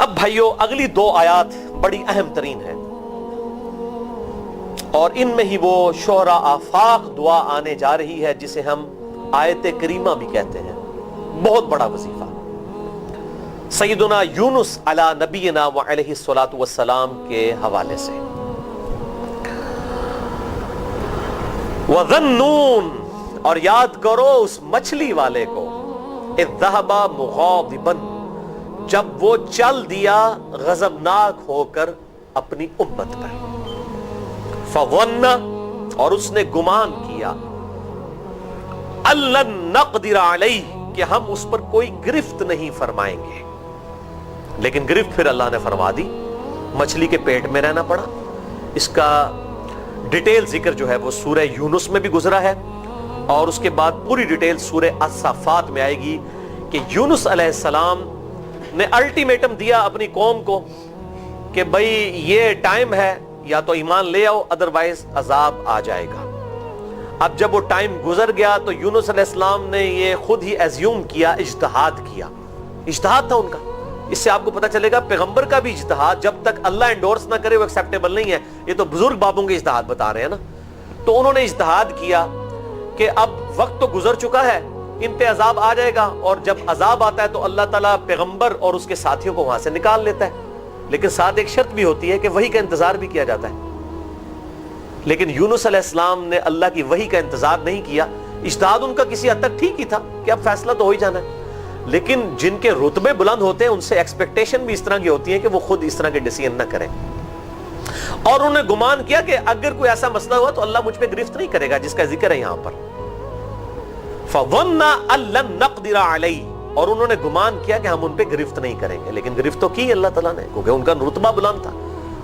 اب بھائیو اگلی دو آیات بڑی اہم ترین ہیں اور ان میں ہی وہ شہرا آفاق دعا آنے جا رہی ہے جسے ہم آیت کریمہ بھی کہتے ہیں. بہت بڑا وظیفہ سیدنا یونس علی نبینا وعلیہ الصلوۃ والسلام کے حوالے سے. وَذَنُّونَ اور یاد کرو اس مچھلی والے کو اذ ذهب مغاضبا جب وہ چل دیا غضبناک ہو کر اپنی امت پر. فظن اور اس نے گمان کیا أَلَّن نَقْدِرَ عَلَيْهِ کہ ہم اس پر کوئی گرفت نہیں فرمائیں گے. لیکن گرفت پھر اللہ نے فرما دی, مچھلی کے پیٹ میں رہنا پڑا. اس کا ڈیٹیل ذکر جو ہے وہ سورہ یونس میں بھی گزرا ہے اور اس کے بعد پوری ڈیٹیل سورہ الصافات میں آئے گی کہ یونس علیہ السلام نے الٹیمیٹم دیا اپنی قوم کو کہ بھئی یہ ٹائم ہے, یا تو ایمان لے آؤ ادروائز عذاب آ جائے گا. اب جب وہ ٹائم گزر گیا تو یونس علیہ السلام نے یہ خود ہی ایزیوم کیا, اجتہاد کیا. اجتہاد تھا ان کا. اس سے آپ کو پتہ چلے گا پیغمبر کا بھی اجتہاد جب تک اللہ انڈورس نہ کرے وہ ایکسیپٹیبل نہیں ہے. یہ تو بزرگ بابوں کے اجتہاد بتا رہے ہیں نا. تو انہوں نے اجتہاد کیا کہ اب وقت تو گزر چکا ہے, ان پہ عذاب آ جائے گا, اور جب عذاب آتا ہے تو اللہ تعالیٰ پیغمبر اور اس کے ساتھیوں کو وہاں سے نکال لیتا ہے. لیکن ساتھ ایک شرط بھی ہوتی ہے کہ وحی کا انتظار بھی کیا جاتا ہے. لیکن یونس علیہ السلام نے اللہ کی وحی کا انتظار نہیں کیا. اجتہاد ان کا کسی حد تک ٹھیک ہی تھا کہ اب فیصلہ تو ہو ہی جانا ہے, لیکن جن کے رتبے بلند ہوتے ہیں ان سے ایکسپیکٹیشن بھی اس طرح کی ہوتی ہے کہ وہ خود اس طرح کے ڈیسیژن نہ کریں. اور انہوں نے گمان کیا کہ اگر کوئی ایسا مسئلہ ہوا تو اللہ مجھ پہ گرفت نہیں کرے گا, جس کا ذکر ہے یہاں پر. فَظَنَّ أَن لَّن نَقْدِرَ عَلَيْهِ اور انہوں نے گمان کیا کہ ہم ان پہ گرفت نہیں کریں گے. لیکن گرفت تو کی اللہ تعالیٰ نے, کیونکہ ان کا رتبہ بلند تھا.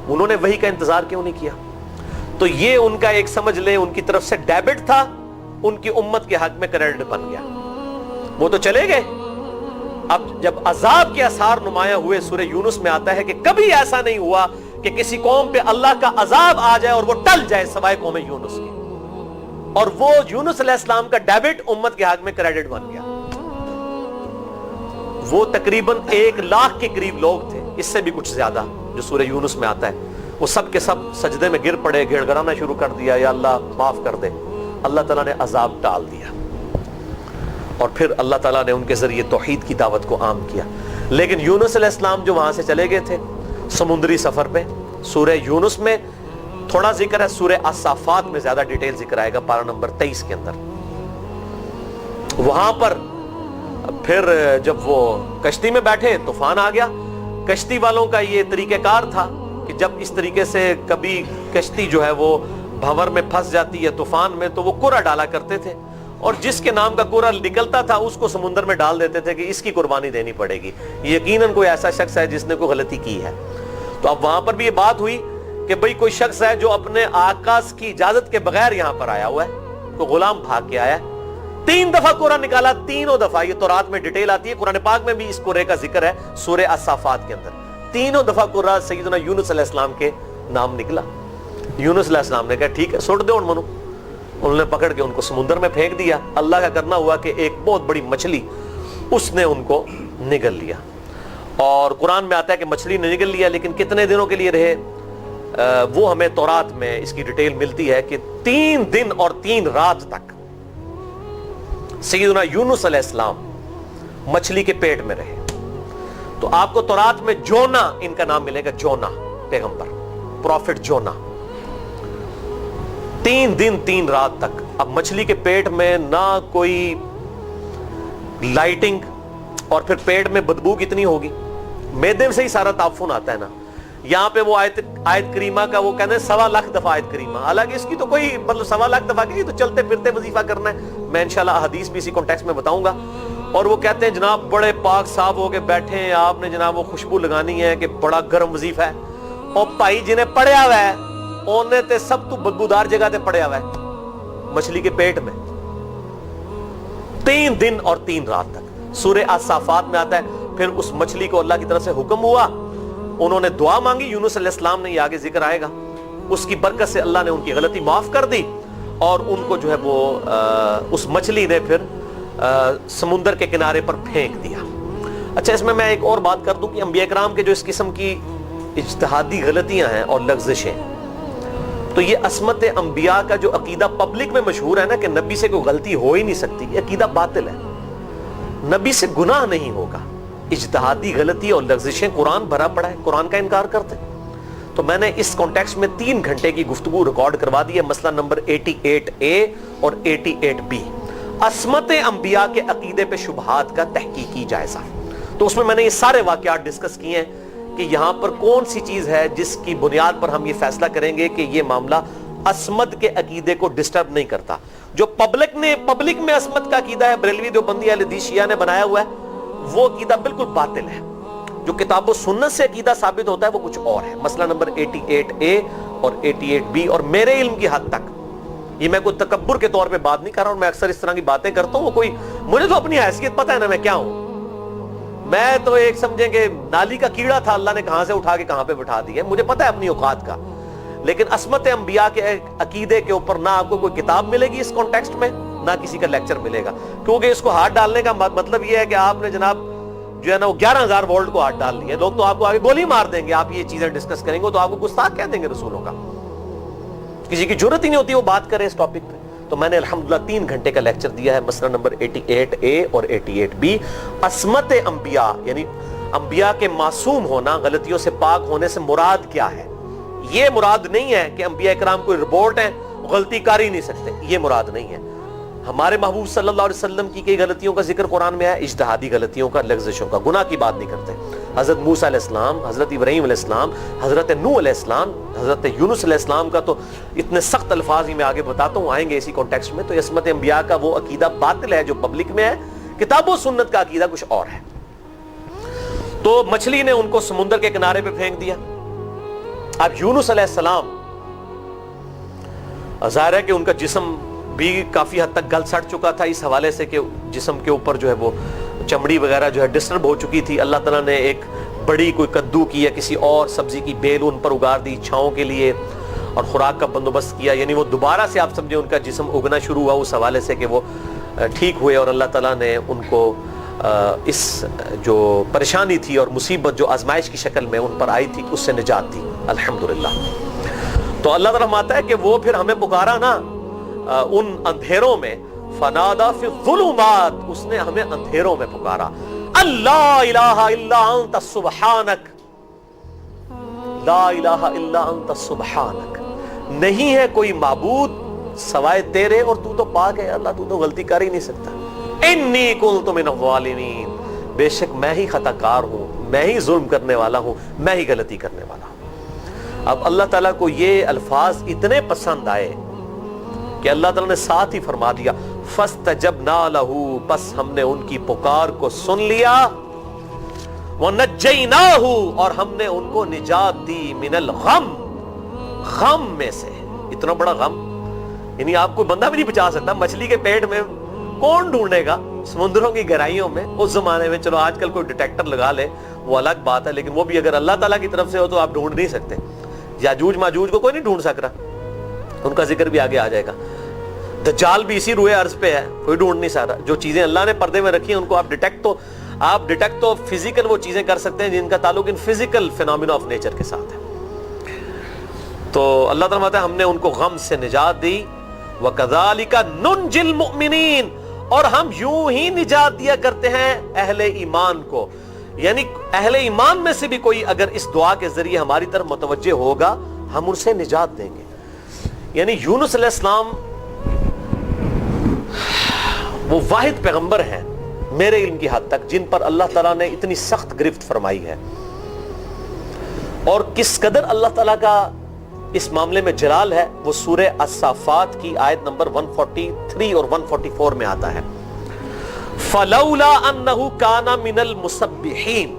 انہوں نے وحی کا انتظار کیوں نہیں کیا؟ تو یہ ان کا ایک سمجھ لیں ان کی طرف سے ڈیبٹ تھا, ان کی امت کے حق میں کریڈٹ بن گیا. وہ تو چلے گئے. اب جب عذاب کے آثار نمایاں ہوئے, سورہ یونس میں آتا ہے کہ کبھی ایسا نہیں ہوا کہ کسی قوم پہ اللہ کا عذاب آ جائے اور وہ ٹل جائے سوائے قوم یونس کی. اور وہ یونس علیہ السلام کا ڈیبٹ امت کے حق میں کریڈٹ بن گیا. وہ تقریباً 1,00,000 کے قریب لوگ تھے, اس سے بھی کچھ زیادہ, جو سورہ یونس میں آتا ہے. وہ سب کے سب سجدے میں گر پڑے, گڑ گڑانا شروع کر دیا, یا اللہ معاف کر دے. اللہ تعالیٰ نے عذاب ٹال دیا اور پھر اللہ تعالیٰ نے ان کے ذریعے توحید کی دعوت کو عام کیا. لیکن یونس علیہ السلام جو وہاں سے چلے گئے تھے سمندری سفر پہ, سورہ یونس میں تھوڑا ذکر ہے, سورہ الصافات میں زیادہ ڈیٹیل ذکر آئے گا پارہ نمبر 23 کے اندر. وہاں پر پھر جب وہ کشتی میں بیٹھے طوفان آ گیا. کشتی والوں کا یہ طریقہ کار تھا کہ جب اس طریقے سے کبھی کشتی جو ہے وہ بھنور میں پھنس جاتی ہے طوفان میں, تو وہ کوڑا ڈالا کرتے تھے, اور جس کے نام کا کوڑا نکلتا تھا اس کو سمندر میں ڈال دیتے تھے کہ اس کی قربانی دینی پڑے گی, یقیناً کوئی ایسا شخص ہے جس نے کوئی غلطی کی ہے. تو اب وہاں پر بھی یہ بات ہوئی کہ بھئی کوئی شخص ہے جو اپنے آقا کی اجازت کے بغیر یہاں پر آیا ہوا ہے, کوئی غلام بھاگ کے آیا ہے. 3 دفعہ قرآن نکالا, تینوں دفعہ, یہ تورات میں ڈیٹیل آتی ہے, قرآن پاک میں بھی اس قرے کا ذکر ہے سورہ الصافات کے اندر. تینوں دفعہ قرآن سیدنا یونس علیہ السلام کے نام نکلا. یونس علیہ السلام نے کہا ٹھیک ہے سوٹ دے ان منو. انہوں نے پکڑ کے ان کو سمندر میں پھینک دیا. اللہ کا کرنا ہوا کہ ایک بہت بڑی مچھلی اس نے ان کو نگل لیا. اور قرآن میں آتا ہے کہ مچھلی نے نگل لیا, لیکن کتنے دنوں کے لیے رہے وہ ہمیں تورات میں اس کی ڈیٹیل ملتی ہے کہ 3 دن اور 3 رات تک سیدنا یونس علیہ السلام مچھلی کے پیٹ میں رہے. تو آپ کو تورات میں جونا ان کا نام ملے گا, جونا پیغمبر, پروفٹ جونا. 3 دن 3 رات تک. اب مچھلی کے پیٹ میں نہ کوئی لائٹنگ, اور پھر پیٹ میں بدبو کتنی ہوگی, میدے سے ہی سارا تعفن آتا ہے نا. یہاں پہ وہ آیت کریمہ کا وہ کہتے ہیں 1.25 دفعہ آیت کریمہ, حالانکہ اس کی تو کوئی مطلب 1.25 دفعہ کی, تو چلتے پھرتے وظیفہ کرنا ہے. میں انشاءاللہ حدیث بھی اسی کانٹیکسٹ میں بتاؤں گا. اور وہ کہتے ہیں جناب بڑے پاک صاحب ہو کے بیٹھے ہیں, آپ نے جناب وہ خوشبو لگانی ہے کہ بڑا گرم وظیفہ ہے. اور بھائی جنہیں پڑیا ہوا ہے انہیں تے سب تو بدبودار جگہ تے پڑیا ہوا ہے مچھلی کے پیٹ میں 3 دن اور 3 رات تک. سورہ الصافات میں آتا ہے پھر اس مچھلی کو اللہ کی طرف سے حکم ہوا, انہوں نے دعا مانگی یونس علیہ السلام نے, یہ آگے ذکر آئے گا, اس کی برکت سے اللہ نے ان کی غلطی معاف کر دی, اور ان کو جو ہے وہ اس مچھلی نے پھر سمندر کے کنارے پر پھینک دیا. اچھا اس میں ایک اور بات کر دوں کہ انبیاء کرام کے جو اس قسم کی اجتہادی غلطیاں ہیں اور لغزشیں، تو یہ عصمت انبیاء کا جو عقیدہ پبلک میں مشہور ہے نا کہ نبی سے کوئی غلطی ہو ہی نہیں سکتی، یہ عقیدہ باطل ہے. نبی سے گناہ نہیں ہوگا. اجتہادی غلطی اور لغزشیں قرآن بھرا پڑا ہے، قرآن کا انکار کرتے. تو میں نے اس کانٹیکسٹ میں 3 گھنٹے کی گفتگو ریکارڈ کروا دی ہے، مسئلہ نمبر 88A اور 88B، عصمت انبیاء کے عقیدے پہ شبہات کا تحقیقی جائزہ. تو اس میں نے یہ سارے واقعات ڈسکس کیے ہیں کہ یہاں پر کون سی چیز ہے جس کی بنیاد پر ہم یہ فیصلہ کریں گے کہ یہ معاملہ عصمت کے عقیدے کو ڈسٹرب نہیں کرتا. جو پبلک میں عصمت کا عقیدہ ہے، بریلوی دیوبندی اہل حدیث شیعہ نے بنایا ہوا ہے، وہ عقیدہ بالکل باطل ہے. جو کتاب و سنت سے عقیدہ ثابت ہوتا ہے وہ کچھ اور ہے. مسئلہ نمبر 88A اور 88B. اور میرے علم کی حد تک یہ میں کوئی تکبر کے طور پہ بات نہیں کر رہا ہوں، میں اکثر اس طرح کی باتیں کرتا ہوں، مجھے تو اپنی حیثیت پتہ ہے نا میں کیا ہوں. میں تو ایک سمجھیں کہ نالی کا کیڑا تھا، اللہ نے کہاں سے اٹھا کے کہاں پہ بٹھا دیا، مجھے پتہ ہے اپنی اوقات کا. لیکن عصمت انبیاء کے عقیدے کے اوپر نہ آپ کو کوئی کتاب ملے گی اس کانٹیکسٹ میں، نہ کسی کا لیکچر ملے گا، کیونکہ اس کو ہاتھ ڈالنے کا مطلب یہ ہے کہ آپ نے جناب جو ہے نا وہ 11,000 وولٹ کو ہاتھ ڈال لیا. لوگ تو آپ کو آگے گولی مار دیں گے، آپ یہ چیزیں ڈسکس کریں گے تو آپ کو گستاخ کہہ دیں گے رسولوں کا. کسی کی جرت ہی نہیں ہوتی وہ بات کرے اس ٹاپک پہ. تو میں نے الحمدللہ 3 گھنٹے کا لیکچر دیا ہے، مسئلہ نمبر 88A اور 88B. عصمت انبیاء یعنی انبیاء کے معصوم ہونا، غلطیوں سے پاک ہونے سے مراد کیا ہے. یہ مراد نہیں ہے کہ انبیاء کرام کوئی ربورٹ ہیں، غلطی کر ہی نہیں سکتے، یہ مراد نہیں ہے. ہمارے محبوب صلی اللہ علیہ وسلم کی کئی غلطیوں کا ذکر قرآن میں ہے، اجتہادی غلطیوں کا، لغزشوں کا. گناہ کی بات نہیں کرتے. حضرت موسیٰ علیہ السلام، حضرت ابراہیم علیہ السلام، حضرت نوح علیہ السلام، حضرت یونس علیہ السلام کا تو اتنے سخت الفاظ ہی میں آگے بتاتا ہوں، آئیں گے اسی کانٹیکسٹ میں. تو عصمت انبیاء کا وہ عقیدہ باطل ہے جو پبلک میں ہے، کتاب و سنت کا عقیدہ کچھ اور ہے. تو مچھلی نے ان کو سمندر کے کنارے پہ پھینک دیا. اب یونس علیہ السلام ظاہر ہے کہ ان کا جسم بھی کافی حد تک گل سڑ چکا تھا اس حوالے سے کہ جسم کے اوپر جو ہے وہ چمڑی وغیرہ جو ہے ڈسٹرب ہو چکی تھی. اللہ تعالیٰ نے ایک بڑی کوئی کدو کی یا کسی اور سبزی کی بیل ان پر اگار دی چھاؤں کے لیے اور خوراک کا بندوبست کیا. یعنی وہ دوبارہ سے آپ سمجھیں ان کا جسم اگنا شروع ہوا اس حوالے سے کہ وہ ٹھیک ہوئے اور اللہ تعالیٰ نے ان کو اس جو پریشانی تھی اور مصیبت جو آزمائش کی شکل میں ان پر آئی تھی اس سے نجات دی الحمدللہ. تو اللہ تعالیٰ فرماتا ہے کہ وہ پھر ہمیں پکارا نا ان اندھیروں میں، فنادا فی الظلمات، اس نے ہمیں اندھیروں میں پکارا. اللہ الہ الا انت سبحانک، لا الہ الا انت سبحانک، نہیں ہے کوئی معبود سوائے تیرے اور تو تو پاک ہے اللہ، تو تو غلطی کر ہی نہیں سکتا. انی کنت من الظالمین، بے شک میں ہی خطا کار ہوں، میں ہی ظلم کرنے والا ہوں، میں ہی غلطی کرنے والا ہوں. اب اللہ تعالیٰ کو یہ الفاظ اتنے پسند آئے کہ اللہ تعالیٰ نے ساتھ ہی فرما دیا فَاسْتَجَبْنَا لَهُ، پس ہم نے ان کی پکار کو سن لیا، وَنَجَّيْنَاهُ، اور ہم نے ان کو نجات دی، من الغم، غم میں سے. اتنا بڑا غم یعنی آپ کو بندہ بھی نہیں بچا سکتا. مچھلی کے پیٹ میں کون ڈھونڈے گا سمندروں کی گہرائیوں میں اس زمانے میں. چلو آج کل کوئی ڈیٹیکٹر لگا لے وہ الگ بات ہے، لیکن وہ بھی اگر اللہ تعالیٰ کی طرف سے ہو تو آپ ڈھونڈ نہیں سکتے. یاجوج ماجوج کو کوئی نہیں ڈھونڈ سک رہا، ان کا ذکر بھی آگے آ جائے گا. دجال بھی اسی روئے عرض پہ ہے، کوئی ڈھونڈ نہیں سکتا. جو چیزیں اللہ نے پردے میں رکھی ہیں ان کو آپ ڈیٹیکٹ تو فزیکل وہ چیزیں کر سکتے ہیں جن کا تعلق ان فزیکل فینومینا آف نیچر کے ساتھ ہے. تو اللہ تعالیٰ کہتا ہے ہم نے ان کو غم سے نجات دی. وَكَذَلِكَ نُنْجِي الْمُؤْمِنِينَ، اور ہم یوں ہی نجات دیا کرتے ہیں اہل ایمان کو. یعنی اہل ایمان میں سے بھی کوئی اگر اس دعا کے ذریعے ہماری طرف متوجہ ہوگا ہم ان سے نجات دیں گے. یعنی یونس علیہ السلام وہ واحد پیغمبر ہیں میرے علم کی حد تک جن پر اللہ تعالیٰ نے اتنی سخت گرفت فرمائی ہے. اور کس قدر اللہ تعالیٰ کا اس معاملے میں جلال ہے وہ سورہ الصافات کی آیت نمبر 143 اور 144 میں آتا ہے. فَلَوْلَا أَنَّهُ كَانَ مِنَ الْمُسَبِّحِينَ،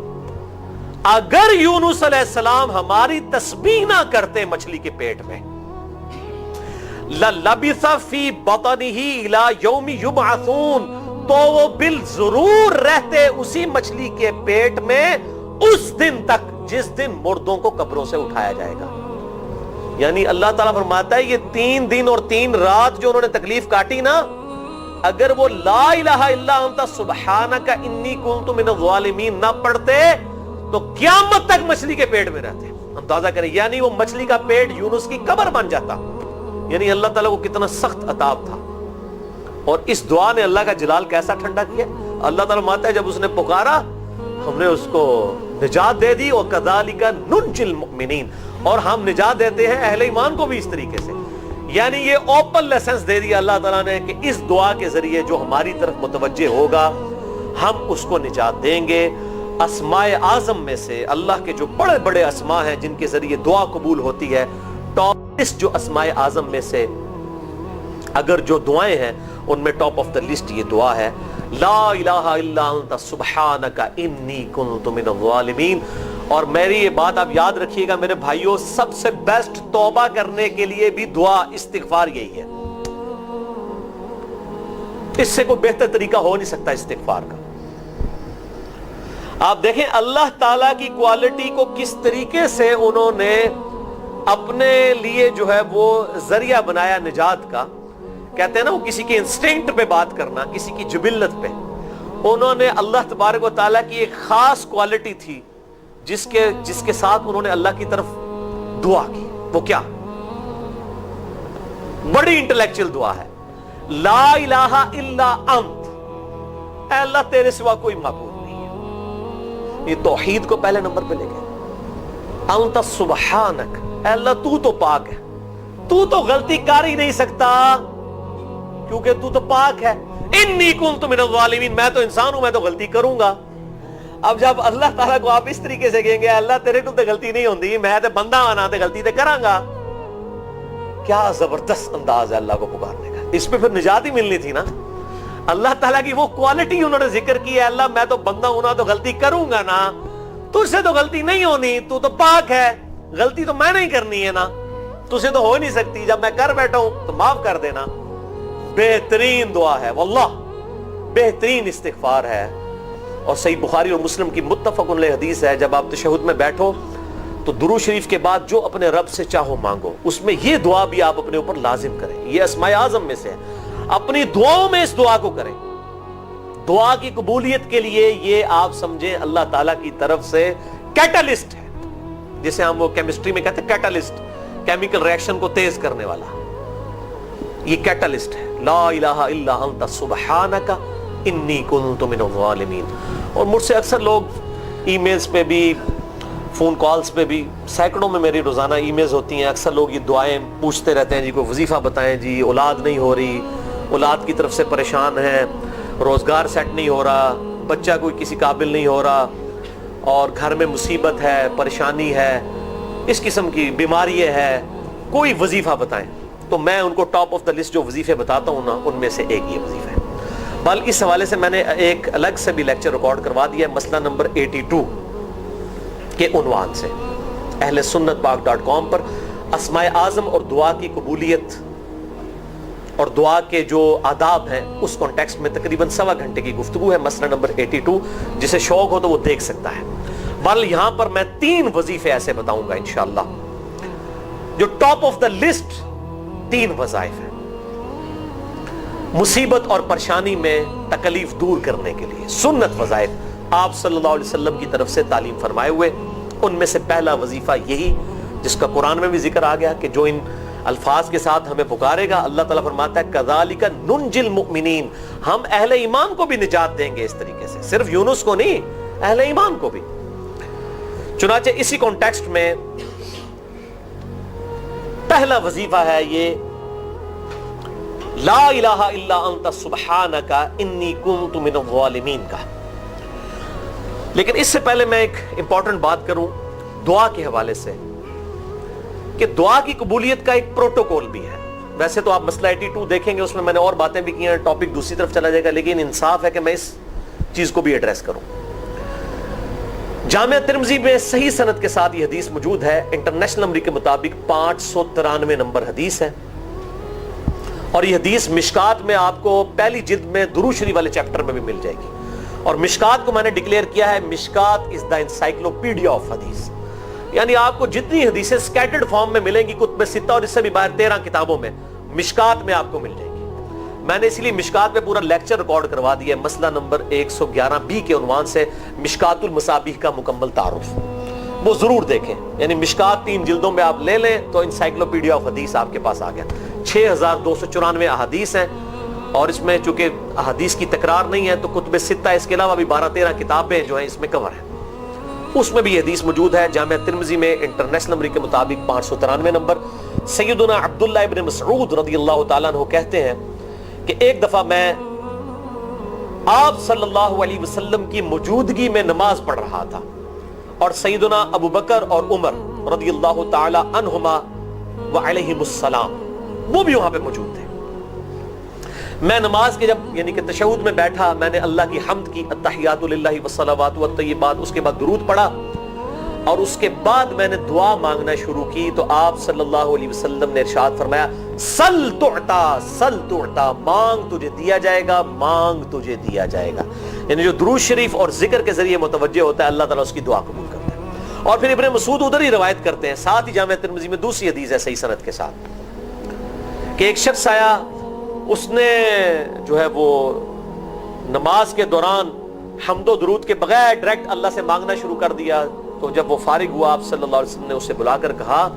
اگر یونس علیہ السلام ہماری تسبیح نہ کرتے مچھلی کے پیٹ میں، لَلَبِثَ فِي بَطْنِهِ إِلَى يَوْمِ يُبْعَثُونَ، تو وہ بالضرور رہتے اسی مچھلی کے پیٹ میں اس دن تک جس دن مردوں کو قبروں سے اٹھایا جائے گا. یعنی اللہ تعالیٰ فرماتا ہے یہ 3 دن اور 3 رات جو انہوں نے تکلیف کاٹی نا، اگر وہ لا الہ الا انت سبحانک انی کنت من الظالمین نہ پڑھتے تو قیامت تک مچھلی کے پیٹ میں رہتے. اندازہ کریں, یعنی وہ مچھلی کا پیٹ یونس کی قبر بن جاتا. یعنی اللہ تعالیٰ کو کتنا سخت عذاب تھا. اور اس دعا نے اللہ کا جلال کیسا ٹھنڈا کیا. اللہ تعالیٰ مانتا ہے جب اس نے پکارا ہم نے اس کو نجات دے دی. وَكَذَلِكَ نُنْجِي الْمُؤْمِنِينَ, اور ہم نجات دیتے ہیں اہل ایمان کو بھی اس طریقے سے. یعنی یہ اوپن لیسنس دے دیا اللہ تعالیٰ نے کہ اس دعا کے ذریعے جو ہماری طرف متوجہ ہوگا ہم اس کو نجات دیں گے. اسماء اعظم میں سے اللہ کے جو بڑے بڑے اسماء ہیں جن کے ذریعے دعا قبول ہوتی ہے, ٹاپ لسٹ جو اسماء اعظم میں سے اگر جو دعائیں ہیں ان میں ٹاپ آف دا لسٹ یہ دعا ہے, لا الہ الا انت سبحانک انی کنت من الظالمین. اور میری یہ بات آپ یاد رکھیے گا میرے بھائیوں, سب سے بیسٹ توبہ کرنے کے لیے بھی دعا استغفار یہی ہے. اس سے کوئی بہتر طریقہ ہو نہیں سکتا استغفار کا. آپ دیکھیں اللہ تعالیٰ کی کوالٹی کو کس طریقے سے انہوں نے اپنے لیے جو ہے وہ ذریعہ بنایا نجات کا. کہتے ہیں نا وہ کسی کے انسٹنکٹ پہ بات کرنا, کسی کی جبلت پہ. انہوں نے اللہ تبارک و تعالیٰ کی ایک خاص کوالٹی تھی جس کے ساتھ انہوں نے اللہ کی طرف دعا کی. وہ کیا؟ بڑی انٹلیکچوئل دعا ہے, لا الہ الا انت, اے اللہ تیرے سوا کوئی معبود نہیں ہے. یہ توحید کو پہلے نمبر پہ لے گئے. انت سبحانک, اے اللہ تو تو پاک ہے, تو تو غلطی کر ہی نہیں سکتا کیونکہ تو تو پاک ہے. انی کنت من الظالمین, میں تو انسان ہوں, میں تو غلطی کروں گا. اب جب اللہ تعالیٰ کو آپ اس طریقے سے کہیں گے اللہ تیرے کو تو غلطی نہیں ہوندی, میں تو بندہ آنا تو غلطی تو کراں گا, کیا زبردست انداز ہے اللہ کو پکارنے کا. اس پہ پھر نجات ہی ملنی تھی نا. اللہ تعالیٰ کی وہ کوالٹی انہوں نے ذکر کی ہے, اللہ میں تو بندہ ہونا تو غلطی کروں گا نا, تجھ سے تو غلطی نہیں ہونی, تو تو پاک ہے, غلطی تو میں نہیں کرنی ہے نا, تجھ سے تو ہو نہیں سکتی, جب میں کر بیٹھا ہوں تو معاف کر دینا. بہترین دعا ہے واللہ, بہترین استغفار ہے. اور صحیح بخاری اور مسلم کی متفق علیہ حدیث ہے, جب آپ تشہد میں بیٹھو تو درود شریف کے بعد جو اپنے رب سے چاہو مانگو, اس میں یہ دعا بھی آپ اپنے اوپر لازم کریں. یہ اسماء اعظم میں سے ہے, اپنی دعاؤں میں اس دعا کو کریں. دعا کی قبولیت کے لیے یہ آپ سمجھیں اللہ تعالیٰ کی طرف سے کیٹالسٹ ہے, جسے ہم وہ کیمسٹری میں کہتے ہیں کیٹالسٹ, کیمیکل ریئیکشن کو تیز کرنے والا. یہ کیٹالسٹ ہے, لا الہ الا انت سبحانک انی کنت من الظالمین. اور مجھ سے اکثر لوگ ای میلز پہ بھی, فون کالز پہ بھی, سینکڑوں میں میری روزانہ ای میلز ہوتی ہیں. اکثر لوگ یہ دعائیں پوچھتے رہتے ہیں, جی کوئی وظیفہ بتائیں, جی اولاد نہیں ہو رہی, اولاد کی طرف سے پریشان ہیں, روزگار سیٹ نہیں ہو رہا, بچہ کوئی کسی قابل نہیں ہو رہا, اور گھر میں مصیبت ہے, پریشانی ہے, اس قسم کی بیماری ہے, کوئی وظیفہ بتائیں. تو میں ان کو ٹاپ آف دا لسٹ جو وظیفے بتاتا ہوں نا, ان میں سے ایک یہ وظیفہ ہے. بل اس حوالے سے میں نے ایک الگ سے بھی لیکچر ریکارڈ کروا دیا ہے, مسئلہ نمبر 82 کے عنوان سے, اہل سنت پاک.com پر. اسماء اعظم اور دعا کی قبولیت اور دعا کے جو آداب ہیں اس کانٹیکسٹ میں تقریباً 1.25 گھنٹے کی گفتگو ہے. مسئلہ نمبر 82, جسے شوق ہو تو وہ دیکھ سکتا ہے. بل یہاں پر میں 3 وظیفے ایسے بتاؤں گا انشاءاللہ جو ٹاپ آف دا لسٹ 3 وظائف ہیں مصیبت اور پریشانی میں تکلیف دور کرنے کے لیے. سنت وظائف آپ صلی اللہ علیہ وسلم کی طرف سے تعلیم فرمائے ہوئے. ان میں سے پہلا وظیفہ یہی جس کا قرآن میں بھی ذکر آ گیا کہ جو ان الفاظ کے ساتھ ہمیں پکارے گا, اللہ تعالیٰ فرماتا ہے کذالک ننجی المؤمنین, ہم اہل ایمان کو بھی نجات دیں گے اس طریقے سے, صرف یونس کو نہیں, اہل ایمان کو بھی. چنانچہ اسی کانٹیکسٹ میں پہلا وظیفہ ہے یہ لا الہ الا انت سبحانک انی کنت من الظالمین کا. لیکن اس سے پہلے میں ایک امپورٹنٹ بات کروں دعا کے حوالے سے کہ دعا کی قبولیت کا ایک پروٹوکول بھی ہے. ویسے تو آپ مسئلہ 82 دیکھیں گے, اس میں میں نے اور باتیں بھی کی ہیں, ٹاپک دوسری طرف چلا جائے گا, لیکن انصاف ہے کہ میں اس چیز کو بھی ایڈریس کروں. جامعہ ترمذی میں صحیح سند کے ساتھ یہ حدیث موجود ہے. انٹرنیشنل نمبر کے مطابق 593 نمبر حدیث ہے, اور یہ حدیث مشکات میں آپ کو پہلی جلد میں درود شریف والے چیپٹر میں بھی مل جائے گی. اور مشکات کو میں نے ڈکلیئر کیا ہے مشکات از دا انسائکلوپیڈیا آف حدیث, یعنی آپ کو جتنی حدیثیں سکیٹرڈ فارم میں ملیں گی کتب ستہ اور اس سے بھی باہر 13 کتابوں میں, مشکات میں آپ کو مل جائے گی. میں نے اس لیے مشکات پہ پورا لیکچر ریکارڈ کروا دیا ہے، مسئلہ نمبر 111B کے عنوان سے مشکات المصابیح کا مکمل تعارف، وہ ضرور دیکھیں. یعنی مشکات 3 جلدوں میں آپ لے لیں تو انسائکلوپیڈیا آف حدیث آپ کے پاس آ گیا. 6294 احادیث ہیں، اور اس میں چونکہ احادیث کی تکرار نہیں ہے تو کتب ستہ اس کے علاوہ بھی 12-13 کتابیں جو ہیں اس میں کور ہیں، اس میں بھی یہ حدیث موجود ہے. جامعہ ترمذی میں انٹرنیشنل نمبر کے مطابق 593 نمبر. سیدنا عبداللہ ابن مسعود رضی اللہ تعالیٰ عنہ کہتے ہیں کہ ایک دفعہ میں آپ صلی اللہ علیہ وسلم کی موجودگی میں نماز پڑھ رہا تھا، اور سیدنا ابو بکر اور عمر رضی اللہ تعالی عنہما وعلیہم السلام وہ بھی وہاں پہ موجود تھے. میں نماز کے جب یعنی کہ تشہد میں بیٹھا، میں نے اللہ کی حمد کی، التحیات للہ والصلوات والطیبات، اس کے بعد درود پڑھا، اور اس کے بعد میں نے دعا مانگنا شروع کی تو آپ صلی اللہ علیہ وسلم نے ارشاد فرمایا سل تعطا، سل تعطا، مانگ تجھے دیا جائے گا، مانگ تجھے دیا جائے گا. یعنی جو درود شریف اور ذکر کے ذریعے متوجہ ہوتا ہے اللہ تعالیٰ اس کی دعا قبول کرتا ہے. اور پھر ابن مسعود ادھر ہی روایت کرتے ہیں، ساتھ ہی جامعہ ترمذی میں دوسری حدیث ہے صحیح سند کے ساتھ، کہ ایک شخص آیا، اس نے جو ہے وہ نماز کے دوران حمد و درود کے بغیر ڈائریکٹ اللہ سے مانگنا شروع کر دیا. تو جب وہ فارغ ہوا آپ صلی اللہ علیہ وسلم نے اسے بلا کر کہا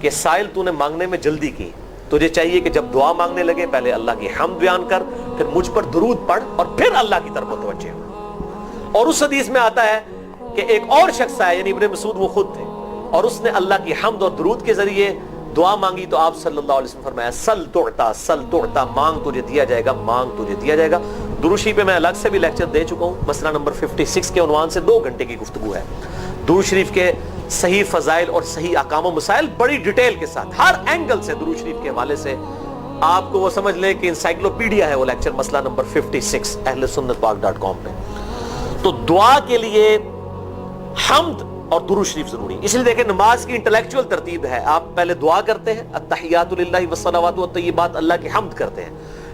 کہ سائل تو نے مانگنے میں جلدی کی، تجھے چاہیے کہ جب دعا مانگنے لگے پہلے اللہ کی حمد بیان کر، پھر مجھ پر درود پڑھ، اور پھر اللہ کی طرف متوجہ ہو. اور اس حدیث میں آتا ہے کہ ایک اور شخص آیا، یعنی ابن مسعود وہ خود تھے، اور اس نے اللہ کی حمد اور درود کے ذریعے دعا مانگی تو آپ صلی اللہ علیہ وسلم فرمایا سل تعطا، سل تعطا، مانگ تجھے دیا جائے گا، مانگ تجھے دیا جائے گا. درود شریف پہ میں الگ سے بھی لیکچر دے چکا ہوں، مسئلہ نمبر 56 کے عنوان سے 2 گھنٹے کی گفتگو ہے. درود شریف کے صحیح فضائل اور صحیح احکام و مسائل بڑی ڈیٹیل کے ساتھ ہر اینگل سے درود شریف کے حوالے سے آپ کو وہ سمجھ لیں کہ انسائکلوپیڈیا ہے وہ لیکچر، مسئلہ نمبر 56 اہل سنت پاک.com پہ. تو دعا کے لیے حمد اور درود شریف ضروری. اس لیے دیکھیں نماز کی انٹلیکچوئل ترتیب ہے، آپ پہلے دعا کرتے ہیں التحیات للہ والصلوات والطیبات، اللہ کی حمد کرتے ہیں،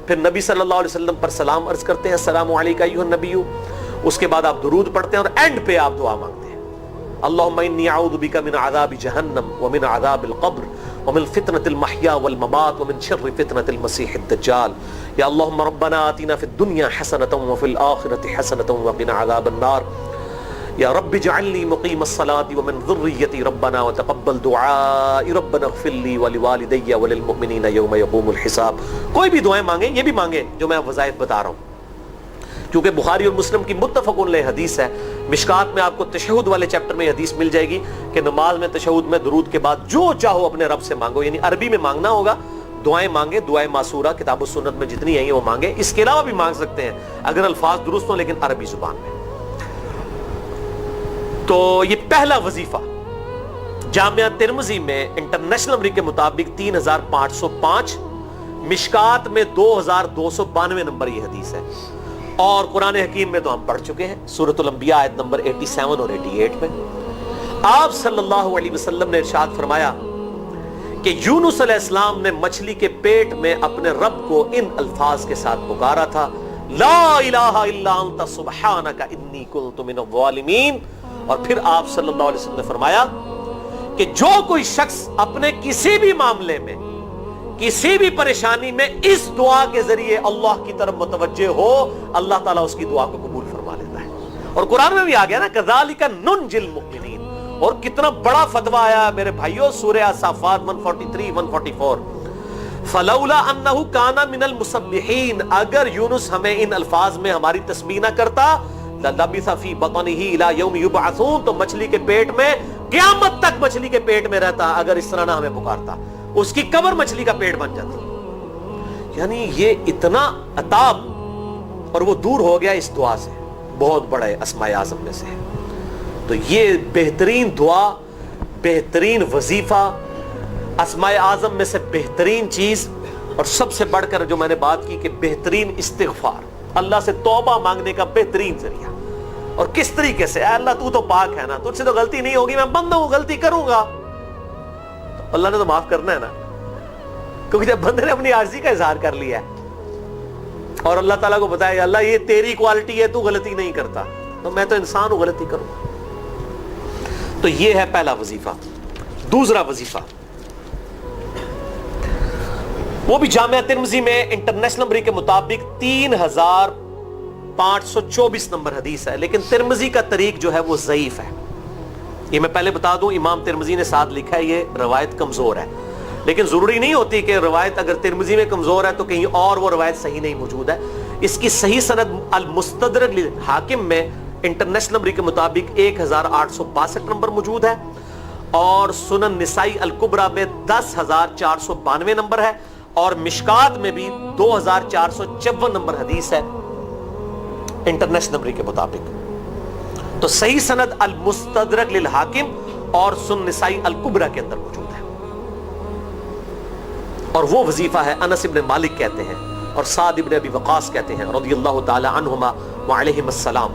پھر نبی صلی اللہ علیہ وسلم پر سلام عرض کرتے ہیں السلام علیکہ ایھا النبی، اس کے بعد آپ درود پڑھتے ہیں، اور اینڈ پہ آپ دعا مانگتے ہیں اللہم انی اعوذ بک من عذاب جہنم ومن عذاب القبر ومن فتنة المحیا والممات ومن شر فتنة المسیح الدجال، یا اللہم ربنا آتنا فی الدنیا حسنة وفی الآخرة حسنة وقنا عذاب النار، یا رب اجعلنی مقیم الصلاة ومن ذریتی ربنا وتقبل دعائی ربنا اغفر لی ولوالدی وللمؤمنین یوم یقوم الحساب. کوئی بھی دعائیں مانگیں، یہ بھی مانگیں جو میں وظائف بتا رہا ہوں، کیونکہ بخاری اور مسلم کی متفق علیہ حدیث ہے. مشکات میں آپ کو تشہد والے چیپٹر میں حدیث مل جائے گی کہ نماز میں تشہد میں درود کے بعد جو چاہو اپنے رب سے مانگو، یعنی عربی میں مانگنا ہوگا، دعائیں مانگے، دعائیں معصورہ کتاب و سنت میں جتنی ہیں وہ مانگے. اس کے علاوہ بھی مانگ سکتے ہیں اگر الفاظ درست ہوں لیکن عربی زبان میں. تو یہ پہلا وظیفہ جامعہ ترمذی میں انٹرنیشنل نمبر کے مطابق 3505، مشکات میں 2292 نمبر یہ حدیث ہے. اور قرآن حکیم میں تو ہم پڑھ چکے ہیں سورۃ الانبیاء آیت نمبر 87 اور 88 میں آپ صلی اللہ علیہ وسلم نے ارشاد فرمایا کہ یونس علیہ السلام نے مچھلی کے پیٹ میں اپنے رب کو ان الفاظ کے ساتھ پکارا تھا لا الہ الا انت سبحانک انی کنت من الظالمین. اور پھر آپ صلی اللہ علیہ وسلم نے فرمایا کہ جو کوئی شخص اپنے کسی بھی معاملے میں، کسی بھی پریشانی میں اس دعا کے ذریعے اللہ کی طرف متوجہ ہو، اللہ تعالیٰ اس کی دعا کو قبول فرما لیتا ہے. اور قرآن میں بھی آ گیا نا کذالک ننجی المؤمنین. اور کتنا بڑا فتویٰ آیا میرے بھائیوں، سورہ صافات 143 144 فلولا انہ کان من المسبحین، اگر یونس ہمیں ان الفاظ میں ہماری تسبیح نہ کرتا للبث فی بطنہ الی یوم یبعثون، تو مچھلی کے پیٹ میں قیامت تک مچھلی کے پیٹ میں رہتا اگر اس طرح نہ ہمیں پکارتا، اس کی قبر مچھلی کا پیٹ بن جاتی. یعنی یہ اتنا عطاب، اور وہ دور ہو گیا اس دعا سے، بہت بڑے اسماء اعظم میں سے ہے. تو یہ بہترین دعا، بہترین وظیفہ، اسماء اعظم میں سے بہترین چیز، اور سب سے بڑھ کر جو میں نے بات کی کہ بہترین استغفار، اللہ سے توبہ مانگنے کا بہترین ذریعہ. اور کس طریقے سے، اے اللہ تو پاک ہے نا، تجھ سے تو غلطی نہیں ہوگی، میں بندہ ہوں غلطی کروں گا، تو اللہ نے تو معاف کرنا ہے نا، کیونکہ جب بندے نے اپنی عاجزی کا اظہار کر لیا ہے اور اللہ تعالیٰ کو بتایا اللہ یہ تیری کوالٹی ہے، تو غلطی نہیں کرتا، تو میں تو انسان ہوں غلطی کروں گا. تو یہ ہے پہلا وظیفہ. دوسرا وظیفہ وہ بھی جامعہ ترمذی میں انٹرنیشنل نمبر کے مطابق 3524 نمبر حدیث ہے، لیکن ترمذی کا طریق جو ہے وہ ضعیف ہے. یہ میں پہلے بتا دوں، امام ترمذی نے ساتھ لکھا ہے یہ روایت کمزور ہے، لیکن ضروری نہیں ہوتی کہ روایت اگر ترمذی میں کمزور ہے تو کہیں اور وہ روایت صحیح نہیں موجود ہے. اس کی صحیح سند المستدرک للحاکم میں انٹرنیشنل نمبر کے مطابق 1862 نمبر موجود ہے، اور سنن نسائی الکبریٰ میں 10492 نمبر ہے، اور مشکات میں بھی 2454 نمبر حدیث ہے انٹرنیشنل نمبر کے مطابق. تو صحیح سند المستدرک للحاکم اور سنن نسائی الکبریٰ کے اندر موجود ہے. اور وہ وظیفہ ہے انس ابن مالک کہتے ہیں اور سعد ابن ابی وقاص کہتے ہیں رضی اللہ تعالی عنہما وعلیہم السلام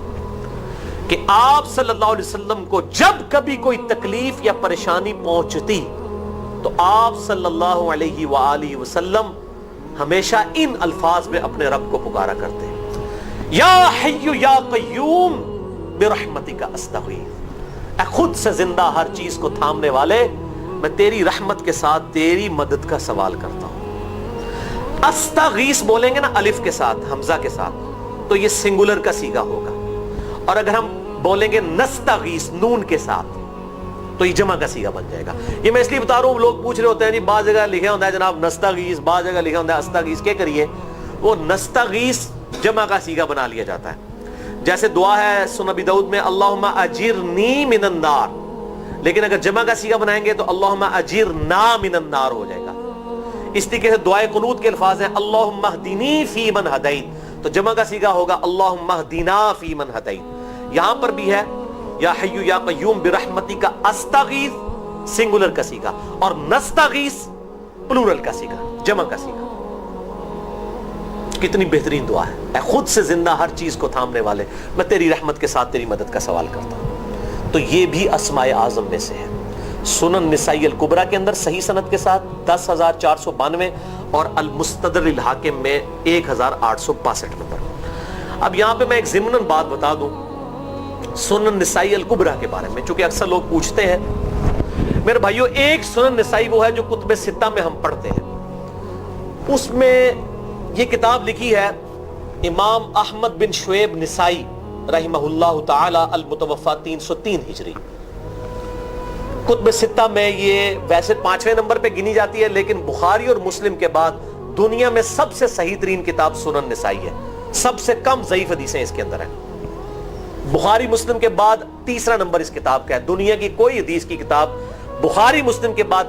کہ آپ صلی اللہ علیہ وسلم کو جب کبھی کوئی تکلیف یا پریشانی پہنچتی تو آپ صلی اللہ علیہ وآلہ وسلم ہمیشہ ان الفاظ میں اپنے رب کو پکارا کرتے ہیں، یا حی یا قیوم برحمتک استغیث، اے خود سے زندہ ہر چیز کو تھامنے والے، میں تیری رحمت کے ساتھ تیری مدد کا سوال کرتا ہوں. استغیث بولیں گے نا الف کے ساتھ حمزہ کے ساتھ تو یہ سنگولر کا صیغہ ہوگا، اور اگر ہم بولیں گے نستغیث نون کے ساتھ تو یہ جمع کا صیغہ بن جائے گا. یہ میں اس لیے بتا رہا ہوں، لوگ پوچھ رہے ہوتے ہیں جی بعض جگہ لکھا ہوتا ہے جناب نستغیث، بعض جگہ لکھا ہوتا ہے استغیث، کیا کریے وہ نستغیث جمع کا صیغہ بنا لیا جاتا ہے. جیسے دعا ہے سنن ابی داؤد میں اللہم اجرنی من النار، لیکن اگر جمع کا صیغہ بنائیں گے تو اللہم اجرنا من النار ہو جائے گا. اس طریقے سے دعائے قنوت کے الفاظ ہیں اللہم اہدنی فی من ہدیت، تو جمع کا صیغہ ہوگا اللہم اہدنا فی من ہدیت. یہاں پر بھی ہے یا حی یا قیوم برحمتک استغیث سنگولر کا صیغہ، اور نستغیث پلورل کا صیغہ جمع کا صیغہ. کتنی بہترین دعا ہے، اے خود سے زندہ ہر چیز کو تھامنے والے، میں تیری رحمت کے ساتھ تیری مدد کا سوال کرتا ہوں. تو یہ بھی اسماء اعظم میں سے ہے. سنن نسائی الکبریٰ کے اندر صحیح سند کے ساتھ 10492 اور المستدرک للحاکم میں 1862 نمبر. اب یہاں پہ میں ایک ضمناً بات بتا دوں سنن نسائی الکبریٰ کے بارے میں، چونکہ اکثر لوگ پوچھتے ہیں. میرے بھائیو، ایک سنن نسائی وہ ہے جو کتب ستہ میں ہم پڑھتے ہیں، اس میں یہ کتاب لکھی ہے امام احمد بن شعیب نسائی رحمہ اللہ تعالی المتوفی 303 ہجری. کتب ستہ میں یہ ویسے 5ویں نمبر پہ گنی جاتی ہے، لیکن بخاری اور مسلم کے بعد دنیا میں سب سے صحیح ترین کتاب سنن نسائی ہے. سب سے کم ضعیف حدیثیں اس کے اندر ہیں. بخاری مسلم کے بعد تیسرا نمبر اس کتاب کا ہے. دنیا کی کوئی حدیث کی کتاب بخاری مسلم کے بعد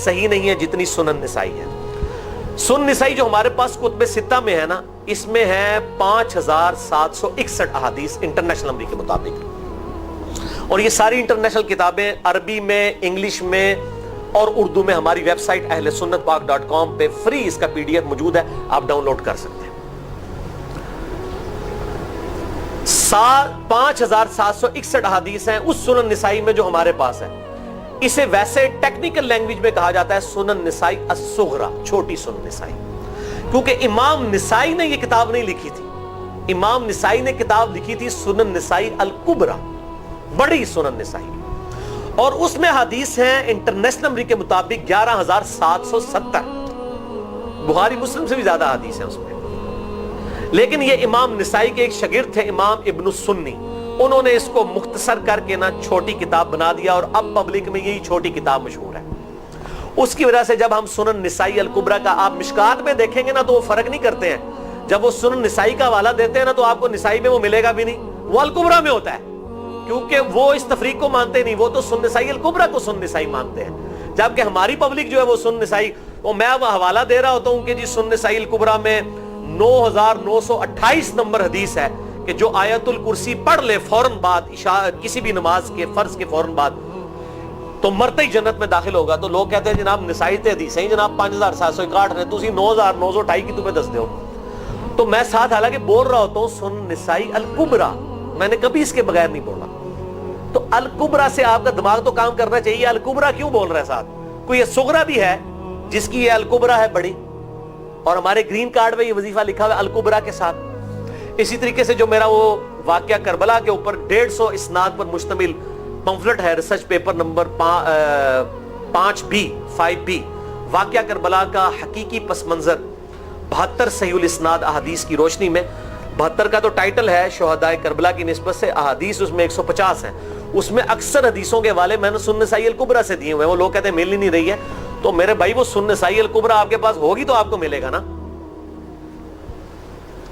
صحیح نہیں ہے جتنی سنن نسائی ہے. سنن نسائی جو ہمارے پاس کتب ستہ میں ہے نا، اس میں ہے 5761 احادیث انٹرنیشنل نمبر کے مطابق. اور یہ ساری انٹرنیشنل کتابیں عربی میں، انگلش میں اور اردو میں ہماری ویب سائٹ اہلسنتپاک.com پہ فری اس کا PDF موجود ہے، آپ ڈاؤن لوڈ کر سکتے ہیں. 5761 احادیث ہیں اس سنن نسائی میں جو ہمارے پاس ہے. اسے ویسے ٹیکنیکل لینگویج میں کہا جاتا ہے سنن نسائی الصغریٰ، چھوٹی سنن نسائی، کیونکہ امام نسائی نے یہ کتاب نہیں لکھی تھی. امام نسائی نے کتاب لکھی تھی سنن نسائی الکبریٰ، بڑی سنن نسائی، اور اس میں حدیث ہیں انٹرنیشنل نمبر کے مطابق 11770. بخاری مسلم سے بھی زیادہ حدیث ہیں اس میں. لیکن یہ امام نسائی کے ایک شاگرد تھے امام ابن السنی، انہوں نے اس کو مختصر کر کے نا چھوٹی کتاب بنا دیا، اور اب پبلک میں یہی چھوٹی کتاب مشہور ہے. اس کی وجہ سے جب ہم سنن نسائی الکبریٰ کا آپ مشکات میں دیکھیں گے نا تو وہ فرق نہیں کرتے ہیں. جب وہ سنن نسائی کا حوالہ دیتے ہیں نا تو آپ کو نسائی میں وہ ملے گا بھی نہیں، وہ الکبریٰ میں ہوتا ہے، کیونکہ وہ اس تفریق کو مانتے نہیں. وہ تو سنن نسائی الکبریٰ کو سنن نسائی مانتے ہیں، جبکہ ہماری پبلک جو ہے وہ سنن نسائی، وہ میں وہ حوالہ دے رہا ہوتا ہوں کہ جی سنن نسائی الکبریٰ میں 9928 نمبر حدیث ہے کہ جو آیت الکرسی پڑھ لے فوراً بعد کسی بھی نماز کے فرض کے فوراً بعد تو مرتے ہی جنت میں داخل ہوگا. تو لوگ کہتے ہیں جناب نسائی تے حدیث ہیں جناب 5761 نے، تسی 9928 کی تمہیں دس دیو. تو میں ساتھ حالانکہ بول رہا ہوتا ہوں سنن نسائی الکبریٰ، میں نے کبھی اس کے بغیر نہیں بولا. تو الکبریٰ سے آپ کا دماغ تو کام کرنا چاہیے. الکبریٰ کیوں بول رہا ہے ساتھ؟ کوئی یہ صغریٰ بھی ہے جس کی یہ الکبریٰ ہے بڑی، اور ہمارے گرین کارڈ میں یہ وظیفہ لکھا ہوا ہے الکبریٰ کے ساتھ. اسی طریقے سے جو میرا وہ واقعہ کربلا کے اوپر 150 اسناد پر مشتمل پمفلٹ ہے، ریسرچ پیپر نمبر 5B واقعہ کربلا کا حقیقی پس منظر 72 صحیح الاسناد احادیث کی روشنی میں، 72 کا تو ٹائٹل ہے شہدائے کربلا کی نسبت سے، احادیث اس میں 150 ہیں، اس میں اکثر حدیثوں کے حوالے میں نے سنن نسائی الکبریٰ سے دیے ہوئے ہیں۔ وہ لوگ کہتے ہیں مل ہی نہیں رہی ہے، تو میرے بھائی وہ سنن نسائی الکبریٰ آپ کے پاس ہوگی تو آپ کو ملے گا نا۔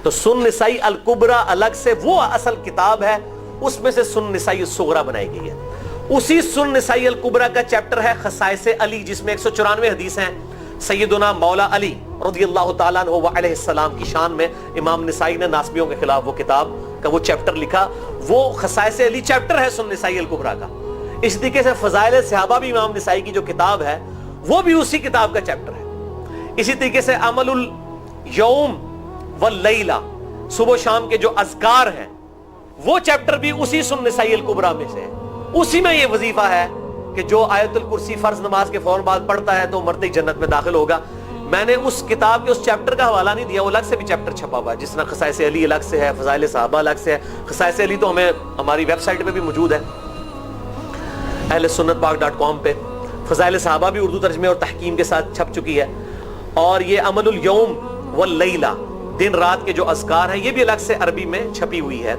تو سنن نسائی الکبریٰ الگ سے وہ اصل کتاب ہے، اس میں سے سنن نسائی الصغریٰ بنائی گئی ہے۔ اسی سنن نسائی الکبریٰ کا چیپٹر ہے خصائص علی، جس میں 194 حدیث ہیں سیدنا مولا علی رضی اللہ تعالیٰ عنہ علیہ السلام کی شان میں۔ امام نسائی نے ناسبیوں کے خلاف وہ کتاب کا وہ چیپٹر لکھا، وہ خصائص علی چیپٹر ہے سنن نسائی الکبریٰ کا۔ اس طریقے سے فضائل صحابہ بھی امام نسائی کی جو کتاب ہے وہ بھی اسی کتاب کا چیپٹر ہے۔ اسی طریقے سے عمل الیوم واللیلہ، صبح و شام کے جو اذکار ہیں وہ چیپٹر بھی اسی سنن نسائی الکبریٰ میں سے ہے۔ اسی میں یہ وظیفہ ہے کہ جو آیت الکرسی فرض نماز کے فوراً بعد پڑھتا ہے تو مرتے ہی جنت میں داخل ہوگا۔ میں نے اس کتاب کے اس چیپٹر کا حوالہ نہیں دیا، وہ الگ سے بھی چیپٹر چھپا ہوا ہے، جس طرح خصائص علی الگ سے ہے، فضائل صحابہ الگ سے ہے۔ خصائص علی تو ہمیں ہماری ویب سائٹ پہ بھی موجود ہے اہل سنت پاک.com پہ۔ فضائل صحابہ بھی اردو ترجمے اور تحکیم کے ساتھ چھپ چکی ہے، اور یہ عمل الیوم واللیلہ، دن رات کے جو اذکار ہیں، یہ بھی الگ سے عربی میں چھپی ہوئی ہے۔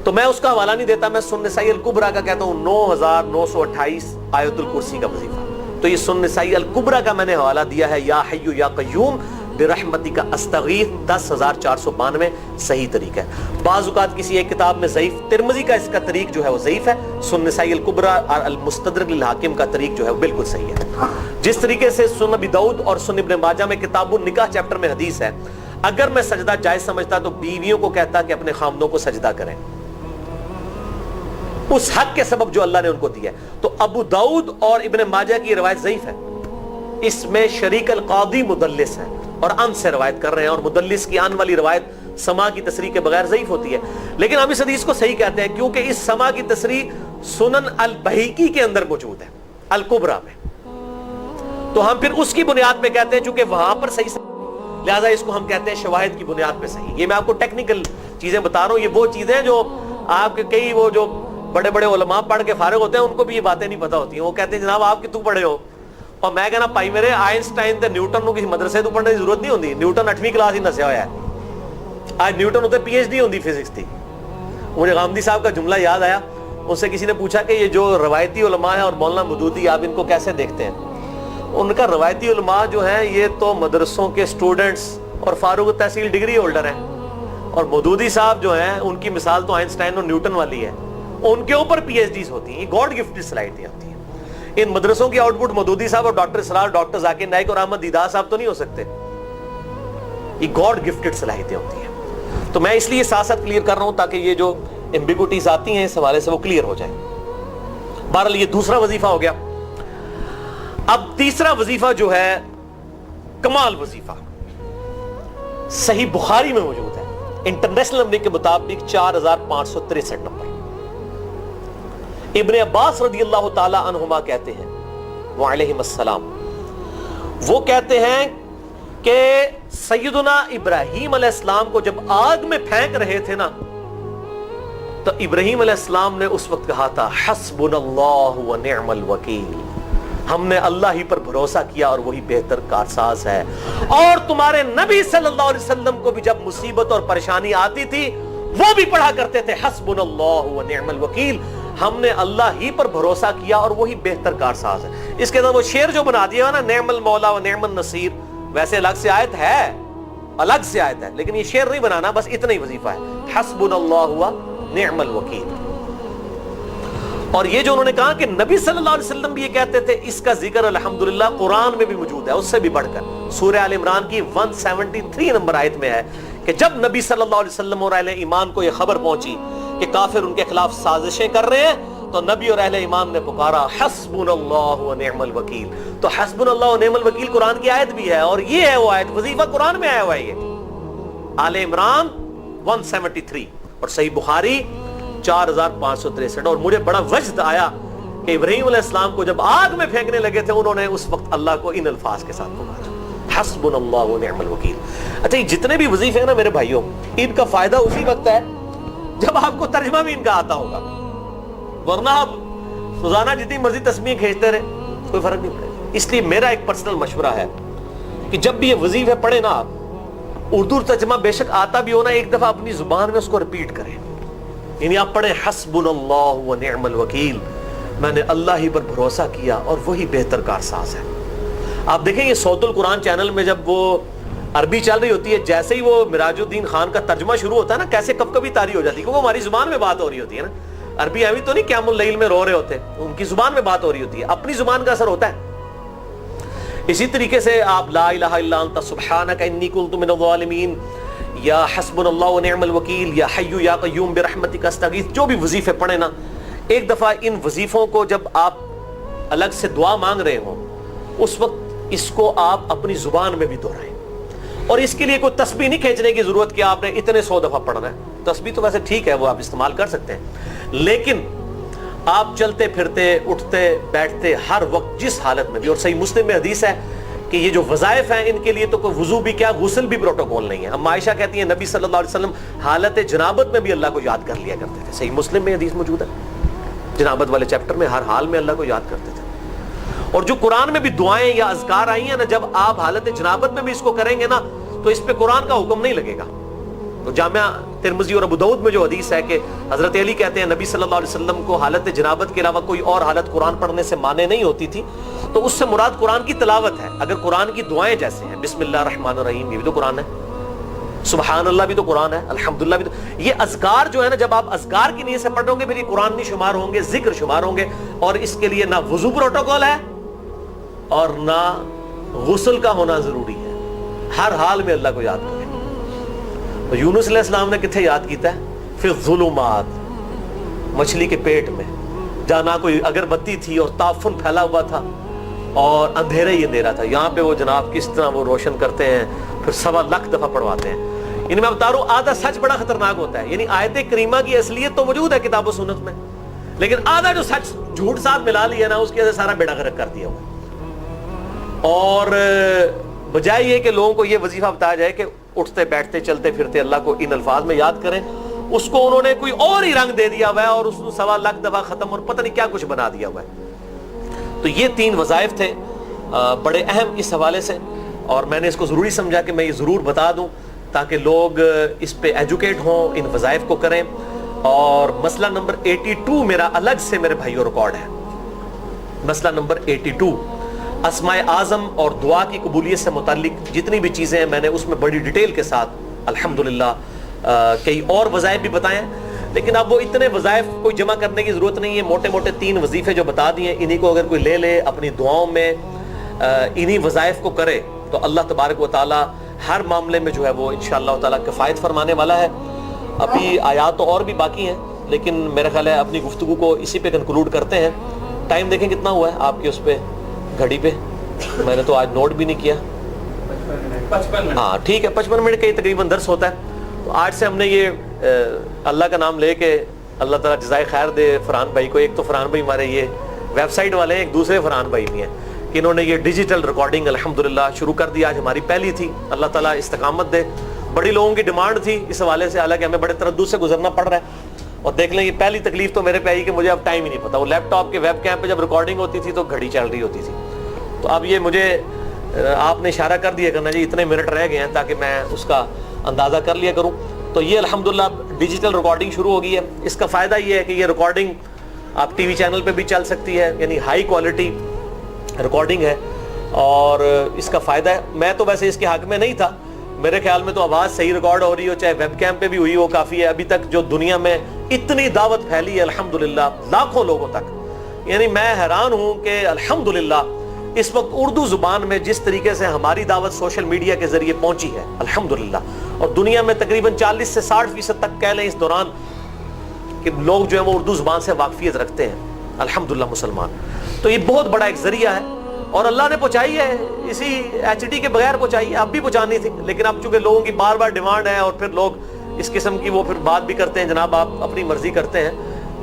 تو میں اس کا حوالہ نہیں دیتا، میں سنن نسائی الکبریٰ کا کہتا ہوں 9928 آیت الکرسی کا وظیفہ۔ تو یہ سنن نسائی الکبریٰ کا میں نے حوالہ دیا ہے، یا حی یا قیوم برحمتک استغیث 10492 صحیح طریقہ ہے۔ بعض اوقات کسی ایک کتاب میں ضعیف، ترمذی کا اس کا طریق جو ہے وہ ضعیف ہے، سنن نسائی الکبریٰ اور المستدرک للحاکم کا طریق جو ہے وہ بالکل صحیح ہے۔ جس طریقے سے سنن ابی داؤد اور سنن ابن ماجہ میں کتاب النکاح چیپٹر میں حدیث ہے، اگر میں سجدہ جائز سمجھتا تو بیویوں کو کہتا کہ اپنے خامدوں کو سجدہ کریں اس حق کے سبب جو اللہ نے ان کو دیا ہے۔ تو ابو داؤد اور ابن ماجہ کی روایت ضعیف ہے، اس میں شریک القاضی مدلس ہے اور ان سے روایت کر رہے ہیں، اور مدلس کی ان والی روایت سما کی تصریح کے بغیر ضعیف ہوتی ہے۔ لیکن ہم اس حدیث کو صحیح کہتے ہیں کیونکہ اس سما کی تصریح سنن البہیقی کے اندر موجود ہے، الکبریٰ میں، تو ہم پھر اس کی بنیاد پہ کہتے ہیں چونکہ وہاں پر صحیح سے، لہٰذا اس کو ہم کہتے ہیں شواہد کی بنیاد پہ صحیح۔ یہ میں آپ کو ٹیکنیکل چیزیں بتا رہا ہوں، یہ وہ چیزیں جو آپ کے کئی وہ جو بڑے بڑے علماء پڑھ کے فارغ ہوتے ہیں ان کو بھی یہ باتیں نہیں پتہ ہوتی ہیں۔ وہ کہتے ہیں جناب آپ کی تو پڑھے ہو، اور میں کہنا پائی میرے آئنسٹائن تے نیوٹن کو کسی مدرسے تو پڑھنے کی ضرورت نہیں ہوتی، نیوٹن 8ویں کلاس ہی نسیا ہوا ہے، آج نیوٹن ہوتے پی ایچ ڈی ہوتی فزکس تھی۔ مجھے غامدی صاحب کا جملہ یاد آیا، ان سے کسی نے پوچھا کہ یہ جو روایتی علماء ہیں اور مولانا مودودی آپ ان کو کیسے دیکھتے ہیں؟ ان کا روایتی علماء جو ہیں یہ تو مدرسوں کے سٹوڈنٹس اور فاروق تحصیل ڈگری ہولڈر ہیں، اور مودودی صاحب جو ہیں ان کی مثال تو آئنسٹائن اور نیوٹن والی ہے، ان کے اوپر پی ایچ ڈیز ہوتی ہیں، یہ گاڈ گفٹڈ صلاحیتیں ہوتی ہیں۔ ان مدرسوں کی آؤٹ پٹ مودودی صاحب اور ڈاکٹر اسرار، ڈاکٹر ذاکر نائک اور احمد دیدار صاحب تو نہیں ہو سکتے، یہ گاڈ گفٹڈ صلاحیتیں ہوتی ہیں۔ تو میں اس لیے ساتھ ساتھ کلیئر کر رہا ہوں تاکہ یہ جو ایمبیگوٹیز آتی ہیں اس حوالے سے وہ کلیئر ہو جائیں۔ بہرحال یہ دوسرا وظیفہ ہو گیا۔ اب تیسرا وظیفہ جو ہے کمال وظیفہ، صحیح بخاری میں موجود ہے، انٹرنیشنل نمبر کے مطابق 4563 نمبر۔ ابن عباس رضی اللہ تعالی عنہما کہتے ہیں وعلیہم السلام، وہ کہتے ہیں کہ سیدنا ابراہیم علیہ السلام کو جب آگ میں پھینک رہے تھے نا، تو ابراہیم علیہ السلام نے اس وقت کہا تھا حسبنا اللہ ونعم الوکیل، ہم نے اللہ ہی پر بھروسہ کیا اور وہی بہتر کارساز ہے۔ اور تمہارے نبی صلی اللہ علیہ وسلم کو بھی جب مصیبت اور پریشانی آتی تھی وہ بھی پڑھا کرتے تھے حسبنا اللہ ونعم الوکیل، ہم نے اللہ ہی پر بھروسہ کیا اور وہی بہتر کارساز ہے۔ اس کے اندر وہ شعر جو بنا دیا نا، نعم المولا و نعم النصیر، ویسے الگ سے آیت ہے، الگ سے آیت ہے، لیکن یہ شعر نہیں بنانا، بس اتنا ہی وظیفہ ہے، حسبنا اللہ و نعم الوکیل۔ اور یہ جو انہوں نے کہا کہ نبی صلی اللہ علیہ وسلم بھی یہ کہتے تھے، اس کا ذکر الحمدللہ قرآن میں بھی موجود ہے، اس سے بھی بڑھ کر سورہ آل عمران کی 173 نمبر آیت میں ہے کہ جب نبی صلی اللہ علیہ وسلم اور اہل ایمان کو یہ خبر پہنچی کہ کافر ان کے خلاف سازشیں کر رہے ہیں، تو نبی اور اہل ایمان نے پکارا حسبنا اللہ و نعم الوکیل۔ تو حسبنا اللہ و نعم الوکیل قرآن کی آیت بھی ہے، اور یہ ہے وہ آیت، وظیفہ قرآن میں آیا ہوا ہے، یہ آل عمران 173 اور صحیح بخاری 4563۔ اور مجھے بڑا وجد آیا کہ ابراہیم علیہ السلام کو جب آگ میں پھینکنے لگے تھے انہوں نے اس وقت اللہ کو ان الفاظ کے ساتھ پکارا حسبنا اللہ و نعم الوکیل۔ اچھا یہ جتنے بھی وظیفے ہیں نا میرے بھائیوں، ان کا فائدہ اسی وقت ہے جب آپ کو ترجمہ بھی ان کا آتا ہوگا، ورنہ آپ روزانہ جتنی مرضی تسبیح کھینچتے رہے کوئی فرق نہیں پڑے گا۔ اس لیے میرا ایک پرسنل مشورہ ہے کہ جب بھی یہ وظیفے پڑھے نا آپ، اردو ترجمہ بے شک آتا بھی ہونا، ایک دفعہ اپنی زبان میں اس کو ریپیٹ کریں. یعنی آپ پڑھیں حسبنا اللہ و نعم الوکیل، میں نے اللہ ہی پر بھروسہ کیا اور وہی بہتر کارساز ہے. آپ دیکھیں یہ صوت القرآن چینل میں جب وہ عربی چل رہی ہوتی ہے، جیسے ہی وہ مراج الدین خان کا ترجمہ شروع ہوتا ہے نا، کیسے کب کبھی تاری ہو جاتی ہے، کیونکہ وہ ہماری زبان میں بات ہو رہی ہوتی ہے نا. عربی ایویں تو نہیں قیام اللیل میں رو رہے ہوتے، ان کی زبان میں بات ہو رہی ہوتی ہے، اپنی زبان کا اثر ہوتا ہے. اسی طریقے سے آپ لا الہ الا انت سبحانک انی کنت من الظالمین، یا حسبنا اللہ و نعم الوکیل، یا حی یا قیوم برحمتک استغیث، جو بھی وظیفے پڑھیں نا، ایک دفعہ ان وظیفوں کو جب آپ الگ سے دعا مانگ رہے ہوں، اس وقت اس کو آپ اپنی زبان میں بھی دہرائیں. اور اس کے لیے کوئی تسبیح نہیں کھینچنے کی ضرورت کہ آپ نے اتنے 100 دفعہ پڑھنا ہے. تسبیح تو ویسے ٹھیک ہے، وہ آپ استعمال کر سکتے ہیں، لیکن آپ چلتے پھرتے اٹھتے بیٹھتے ہر وقت جس حالت میں بھی، اور صحیح مسلم میں حدیث ہے کہ یہ جو وظائف ہیں ان کے لیے تو کوئی وضو بھی کیا، غسل بھی پروٹوکول نہیں ہے. ہم عائشہ کہتی ہیں نبی صلی اللہ علیہ وسلم حالت جنابت میں بھی اللہ کو یاد کر لیا کرتے تھے. صحیح مسلم میں حدیث موجود ہے، جنابت والے چیپٹر میں، ہر حال میں اللہ کو یاد کرتے تھے. اور جو قرآن میں بھی دعائیں یا اذکار آئی ہیں نا، جب آپ حالت جنابت میں بھی اس کو کریں گے نا تو اس پہ قرآن کا حکم نہیں لگے گا. تو جامعہ ترمذی اور ابو داؤد میں جو حدیث ہے کہ حضرت علی کہتے ہیں نبی صلی اللہ علیہ وسلم کو حالت جنابت کے علاوہ کوئی اور حالت قرآن پڑھنے سے مانے نہیں ہوتی تھی، تو اس سے مراد قرآن کی تلاوت ہے. اگر قرآن کی دعائیں جیسے ہیں بسم اللہ الرحمن الرحیم، یہ بھی تو قرآن ہے، سبحان اللہ بھی تو قرآن ہے، الحمدللہ بھی تو، یہ اذکار جو ہے نا، جب آپ اذکار کی نیت سے پڑھ رہے ہوں گے پھر یہ قرآن نہیں شمار ہوں گے، ذکر شمار ہوں گے. اور اس کے لیے نہ وضو پروٹوکول ہے اور نہ غسل کا ہونا ضروری ہے، ہر حال میں اللہ کو یاد کریں. تو یونس علیہ السلام نے کتنے یاد کیتا ہے؟ فی الظلمات، مچھلی کے پیٹ میں، جہاں نہ کوئی اگربتی تھی اور تعفن پھیلا ہوا تھا اور اندھیرا ہی اندھیرا تھا. یہاں پہ وہ جناب کس طرح وہ روشن کرتے ہیں، پھر 1.25 دفعہ پڑھواتے ہیں. یعنی میں بتا رہا ہوں آدھا سچ بڑا خطرناک ہوتا ہے. یعنی آیت کریمہ کی اصلیت تو موجود ہے کتاب و سنت میں، لیکن آدھا جو سچ جھوٹ ساتھ ملا لیا نا، اس کی وجہ سے سارا بیڑا غرق کر دیا ہوا. اور بجائے یہ کہ لوگوں کو یہ وظیفہ بتایا جائے کہ اٹھتے بیٹھتے چلتے پھرتے اللہ کو ان الفاظ میں یاد کریں، اس کو انہوں نے کوئی اور ہی رنگ دے دیا ہوا ہے اور اس کو 1.25 دفعہ ختم اور پتہ نہیں کیا کچھ بنا دیا ہوا ہے. تو یہ 3 وظائف تھے بڑے اہم اس حوالے سے، اور میں نے اس کو ضروری سمجھا کہ میں یہ ضرور بتا دوں تاکہ لوگ اس پہ ایجوکیٹ ہوں، ان وظائف کو کریں. اور مسئلہ نمبر 82 میرا الگ سے میرے بھائیوں ریکارڈ ہے. مسئلہ نمبر 82 اسماء اعظم اور دعا کی قبولیت سے متعلق جتنی بھی چیزیں ہیں میں نے اس میں بڑی ڈیٹیل کے ساتھ الحمدللہ کئی اور وظائف بھی بتائے ہیں، لیکن اب وہ اتنے وظائف کوئی جمع کرنے کی ضرورت نہیں ہے. موٹے موٹے 3 وظیفے جو بتا دیے، انہی کو اگر کوئی لے لے اپنی دعاؤں میں، انہی وظائف کو کرے تو اللہ تبارک و تعالی ہر معاملے میں جو ہے وہ انشاءاللہ تعالی کفایت فرمانے والا ہے. ابھی آیات تو اور بھی باقی ہیں، لیکن میرا خیال ہے اپنی گفتگو کو اسی پہ کنکلوڈ کرتے ہیں. ٹائم دیکھیں کتنا ہوا ہے آپ کے اس پہ گھڑی پہ، میں نے تو آج نوٹ بھی نہیں کیا. 55 منٹ. ہاں ٹھیک ہے، 55 منٹ کا یہ تقریباً درس ہوتا ہے. تو آج سے ہم نے یہ اللہ کا نام لے کے، اللہ تعالیٰ جزائے خیر دے فرحان بھائی کو. ایک تو فرحان بھائی ہمارے یہ ویب سائٹ والے ہیں، ایک دوسرے فرحان بھائی بھی ہیں کہ انہوں نے یہ ڈیجیٹل ریکارڈنگ الحمدللہ شروع کر دی. آج ہماری پہلی تھی، اللہ تعالیٰ استقامت دے. بڑی لوگوں کی ڈیمانڈ تھی اس حوالے سے، حالانکہ ہمیں بڑے تردد سے گزرنا پڑ رہا ہے. اور دیکھ لیں یہ پہلی تکلیف تو میرے پہ آئی کہ مجھے اب ٹائم ہی نہیں پتا. وہ لیپ ٹاپ کے ویب کیم پہ جب ریکارڈنگ ہوتی تھی تو گھڑی چل رہی ہوتی تھی. تو اب یہ مجھے آپ نے اشارہ کر دیا کرنا جی اتنے منٹ رہ گئے ہیں تاکہ میں اس کا اندازہ کر لیا کروں. تو یہ الحمدللہ ڈیجیٹل ریکارڈنگ شروع ہو گئی ہے. اس کا فائدہ یہ ہے کہ یہ ریکارڈنگ آپ ٹی وی چینل پہ بھی چل سکتی ہے، یعنی ہائی کوالٹی ریکارڈنگ ہے اور اس کا فائدہ ہے. میں تو ویسے اس کے حق میں نہیں تھا، میرے خیال میں تو آواز صحیح ریکارڈ ہو رہی ہو، چاہے ویب کیم پہ بھی ہوئی ہو کافی ہے. ابھی تک جو دنیا میں اتنی دعوت پھیلی ہے الحمدللہ لاکھوں لوگوں تک، یعنی میں حیران ہوں کہ الحمدللہ اس وقت اردو زبان میں جس طریقے سے ہماری دعوت سوشل میڈیا کے ذریعے پہنچی ہے الحمدللہ، اور دنیا میں تقریباً 40 سے 60% تک کہہ لیں اس دوران کہ لوگ جو ہیں وہ اردو زبان سے واقفیت رکھتے ہیں الحمدللہ مسلمان. تو یہ بہت بڑا ایک ذریعہ ہے اور اللہ نے پہنچائی ہے، اسی ایچ ڈی کے بغیر پہنچائی ہے. اب بھی پہنچانی تھی، لیکن اب چونکہ لوگوں کی بار بار ڈیمانڈ ہے اور پھر لوگ اس قسم کی وہ پھر بات بھی کرتے ہیں جناب آپ اپنی مرضی کرتے ہیں،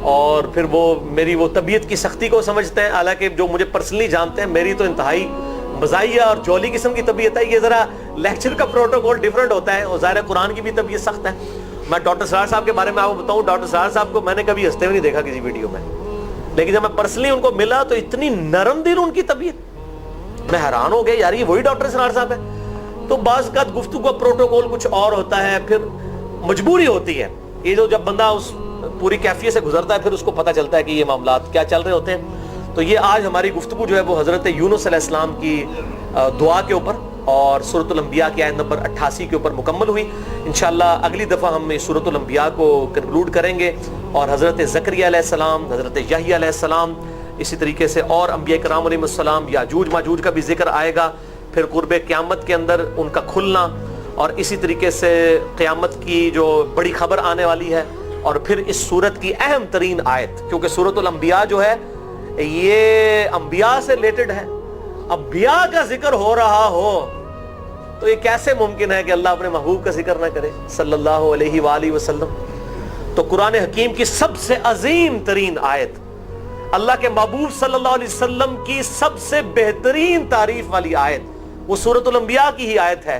اور پھر وہ میری وہ طبیعت کی سختی کو سمجھتے ہیں. حالانکہ جو مجھے پرسنلی جانتے ہیں میری تو انتہائی مزاحیہ اور جولی قسم کی طبیعت ہے. یہ ذرا لیکچر کا پروٹوکول ڈیفرنٹ ہوتا ہے اور ظاہر قرآن کی بھی طبیعت سخت ہے. میں ڈاکٹر سرار صاحب کے بارے میں آپ کو بتاؤں، ڈاکٹر سرار صاحب کو میں نے کبھی ہنستے ہوئے نہیں دیکھا کسی ویڈیو میں، لیکن جب میں پرسنلی ان کو ملا تو اتنی نرم دل ان کی طبیعت، میں حیران ہو گیا یار یہ وہی ڈاکٹر اسرار صاحب ہے. تو بعض کا گفتگو کا پروٹوکول کچھ اور ہوتا ہے, پھر مجبوری ہوتی ہے. یہ جو جب بندہ اس پوری کیفیت سے گزرتا ہے پھر اس کو پتہ چلتا ہے کہ یہ معاملات کیا چل رہے ہوتے ہیں. تو یہ آج ہماری گفتگو جو ہے وہ حضرت یونس علیہ السلام کی دعا کے اوپر اور سورۃ الانبیاء کی آیت نمبر 88 کے اوپر مکمل ہوئی. انشاءاللہ اگلی دفعہ ہم سورۃ الانبیاء کو کنکلوڈ کریں گے اور حضرت زکریا علیہ السلام, حضرت یحییٰ علیہ السلام, اسی طریقے سے اور انبیاء کرام علیہ السلام, یاجوج ماجوج کا بھی ذکر آئے گا, پھر قرب قیامت کے اندر ان کا کھلنا, اور اسی طریقے سے قیامت کی جو بڑی خبر آنے والی ہے, اور پھر اس سورت کی اہم ترین آیت, کیونکہ سورۃ الانبیاء جو ہے یہ انبیاء سے ریلیٹڈ ہے. انبیاء کا ذکر ہو رہا ہو تو یہ کیسے ممکن ہے کہ اللہ اپنے محبوب کا ذکر نہ کرے صلی اللہ علیہ وآلہ وسلم. تو قرآن حکیم کی سب سے عظیم ترین آیت, اللہ کے محبوب صلی اللہ علیہ وسلم کی سب سے بہترین تعریف والی آیت, وہ سورۃ الانبیاء کی ہی آیت ہے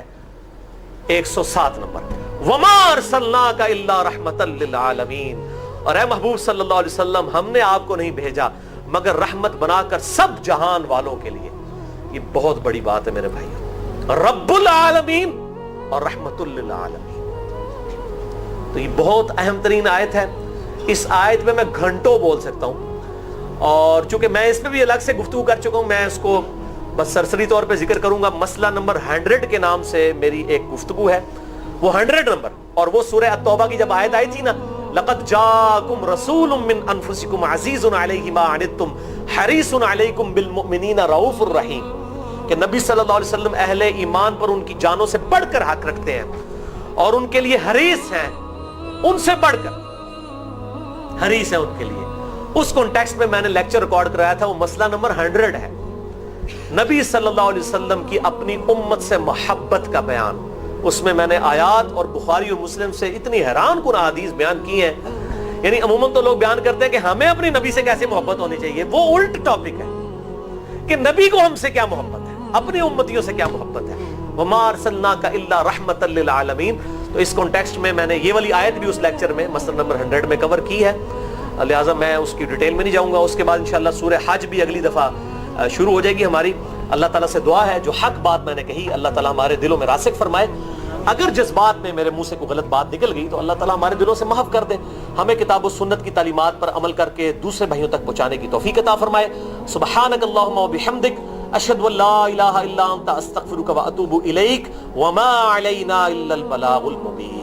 107 نمبر, وما ارسلناک الا رحمتا للعالمین. اور اے محبوب صلی اللہ علیہ وسلم ہم نے آپ کو نہیں بھیجا مگر رحمت بنا کر سب جہان والوں کے لیے. یہ بہت بڑی بات ہے میرے بھائی, رب العالمین اور رحمت للعالمین. تو یہ بہت اہم ترین آیت ہے. اس آیت میں گھنٹوں بول سکتا ہوں, اور چونکہ میں اس پہ بھی الگ سے گفتگو کر چکا ہوں, میں اس کو بس سرسری طور پہ ذکر کروں گا. مسئلہ نمبر 100 کے نام سے میری ایک گفتگو ہے, وہ 100 نمبر, اور وہ سورہ التوبہ کی جب آیت آئی تھی نا, لقد جاءکم رسول من انفسکم عزیز علیہ ما عنتم حریص علیکم بالمؤمنین رؤوف الرحیم, کہ نبی صلی اللہ علیہ وسلم اہل ایمان پر ان کی جانوں سے بڑھ کر حق رکھتے ہیں اور ان کے لیے حریص ہیں, ان سے بڑھ کر حریص ہیں ان کے لیے. اس کانٹیکسٹ میں نے لیکچر ریکارڈ کرایا تھا, وہ مسئلہ نمبر 100 ہے, نبی صلی اللہ علیہ وسلم کی اپنی امت سے محبت کا بیان. اس میں میں نے آیات اور بخاری اور مسلم سے اتنی حیران کن احادیث بیان کی ہیں. یعنی عموماً تو لوگ بیان کرتے ہیں کہ ہمیں اپنے نبی سے کیسے محبت ہونی چاہیے, وہ الٹ ٹاپک ہے کہ نبی کو ہم سے کیا محبت ہے, اپنی امتیوں سے کیا محبت ہے. وما ارسلناک الا رحمتا للعالمین. تو اس کانٹیکسٹ میں نے یہ والی آیت بھی اس لیکچر میں مسئلہ نمبر 100 میں کور کی ہے, لہٰذا میں اس کی ڈیٹیل میں نہیں جاؤں گا. اس کے بعد انشاءاللہ سورہ حج بھی اگلی دفعہ شروع ہو جائے گی ہماری. اللہ تعالیٰ سے دعا ہے جو حق بات میں نے کہی اللہ تعالیٰ ہمارے دلوں میں راسخ فرمائے. اگر جذبات میں میرے منہ سے کوئی غلط بات نکل گئی تو اللہ تعالیٰ ہمارے دلوں سے محف کر دے, ہمیں کتاب و سنت کی تعلیمات پر عمل کر کے دوسرے بھائیوں تک پہنچانے کی توفیق عطا فرمائے. سبحانک اللہم و بحمدک, اشہد ان لا الہ الا انت, استغفرک و اتوب الیک, وما علینا الا البلاغ المبین.